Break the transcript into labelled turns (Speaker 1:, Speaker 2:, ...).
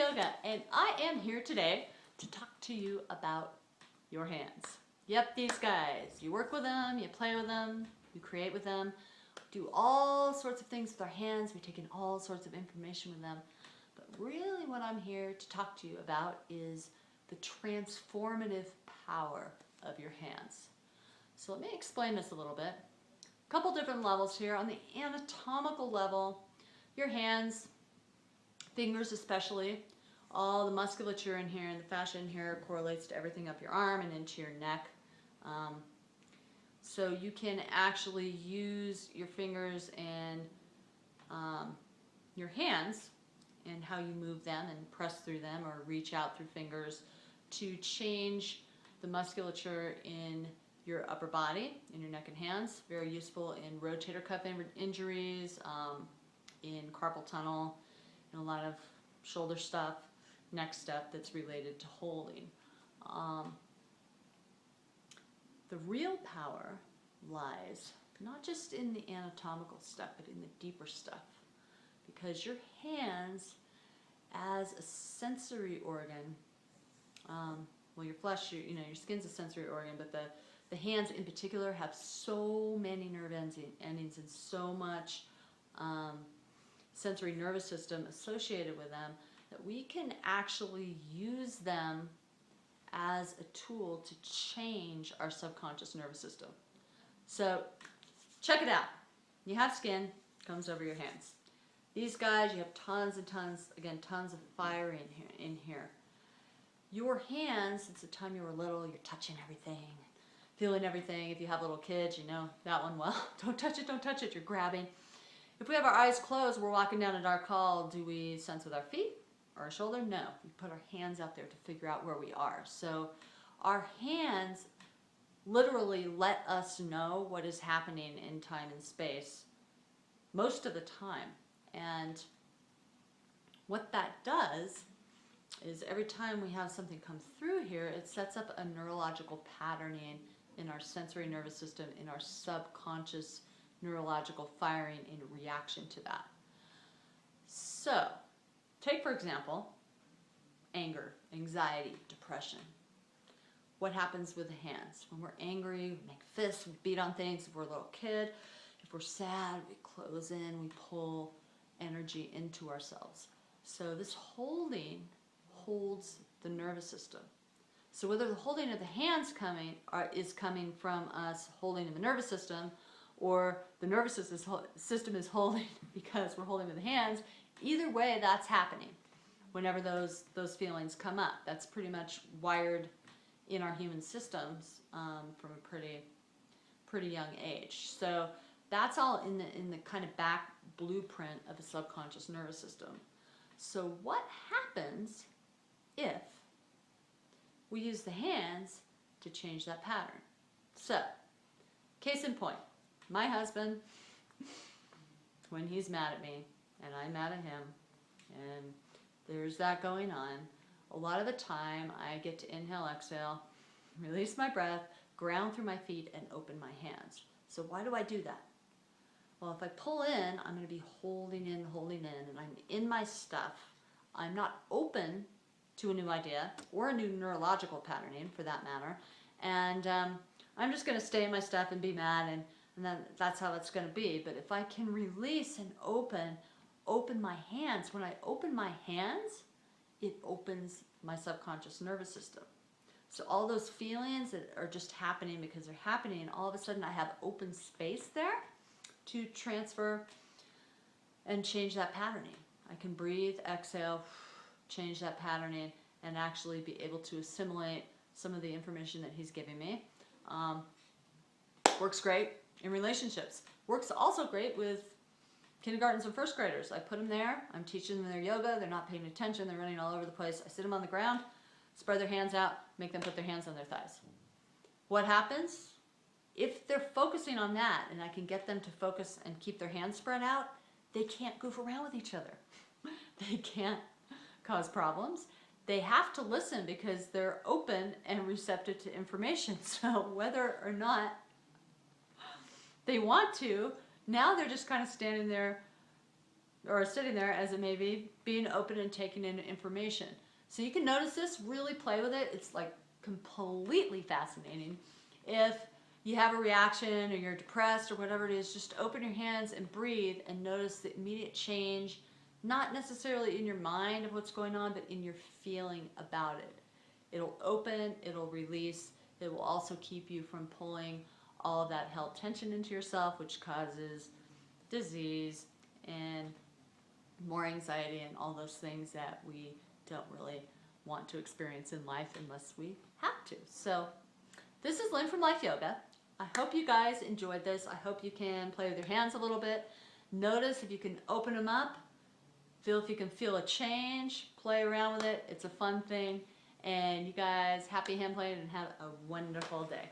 Speaker 1: Yoga, and I am here today to talk to you about your hands. Yep, these guys. You work with them, you play with them, you create with them, do all sorts of things with our hands. We take in all sorts of information with them. But really what I'm here to talk to you about is the transformative power of your hands. So let me explain this a little bit. A couple different levels here. On the anatomical level, your hands, fingers especially, all the musculature in here and the fascia in here correlates to everything up your arm and into your neck. So you can actually use your fingers and your hands and how you move them and press through them or reach out through fingers to change the musculature in your upper body, in your neck and hands. Very useful in rotator cuff injuries, in carpal tunnel, and a lot of shoulder stuff, neck stuff that's related to holding. The real power lies not just in the anatomical stuff, but in the deeper stuff. Because your hands, as a sensory organ, well, your flesh, your skin's a sensory organ, but the hands in particular have so many nerve endings and so much sensory nervous system associated with them that we can actually use them as a tool to change our subconscious nervous system. So check it out. You have skin, comes over your hands. These guys, you have tons and tons, again, tons of fire in here. Your hands, since the time you were little, you're touching everything, feeling everything. If you have little kids, you know that one well. Don't touch it, you're grabbing. If we have our eyes closed, we're walking down a dark hall, do we sense with our feet or our shoulder? No. We put our hands out there to figure out where we are. So our hands literally let us know what is happening in time and space most of the time. And what that does is every time we have something come through here, it sets up a neurological patterning in our sensory nervous system, in our subconscious neurological firing in reaction to that. So, take for example, anger, anxiety, depression. What happens with the hands? When we're angry, we make fists, we beat on things. If we're a little kid, if we're sad, we close in, we pull energy into ourselves. So this holding holds the nervous system. So whether the holding of the hands is coming from us holding in the nervous system, or the nervous system is holding because we're holding with the hands, either way that's happening whenever those feelings come up. That's pretty much wired in our human systems from a pretty young age. So that's all in the kind of back blueprint of the subconscious nervous system. So what happens if we use the hands to change that pattern? So, case in point, my husband, when he's mad at me and I'm mad at him and there's that going on, a lot of the time I get to inhale, exhale, release my breath, ground through my feet, and open my hands. So why do I do that? Well, if I pull in, I'm going to be holding in, and I'm in my stuff. I'm not open to a new idea or a new neurological patterning for that matter. And I'm just going to stay in my stuff and be mad, and then that's how it's going to be. But if I can release and open my hands, when I open my hands, it opens my subconscious nervous system. So all those feelings that are just happening because they're happening, and all of a sudden I have open space there to transfer and change that patterning. I can breathe, exhale, change that patterning, and actually be able to assimilate some of the information that he's giving me. Works great in relationships. Works also great with kindergartens and first graders. I put them there, I'm teaching them their yoga, they're not paying attention, they're running all over the place. I sit them on the ground, spread their hands out, make them put their hands on their thighs. What happens? If they're focusing on that and I can get them to focus and keep their hands spread out, they can't goof around with each other. They can't cause problems. They have to listen because they're open and receptive to information. So whether or not they want to, now they're just kind of standing there or sitting there as it may be, being open and taking in information. So you can notice this, really play with it. It's like completely fascinating. If you have a reaction or you're depressed or whatever it is, just open your hands and breathe and notice the immediate change, not necessarily in your mind of what's going on, but in your feeling about it. It'll open, it'll release, it will also keep you from pulling all of that held tension into yourself, which causes disease and more anxiety and all those things that we don't really want to experience in life unless we have to. So this is Lynn from Life Yoga. I hope you guys enjoyed this. I hope you can play with your hands a little bit. Notice if you can open them up. Feel if you can feel a change. Play around with it. It's a fun thing. And you guys, happy hand playing and have a wonderful day.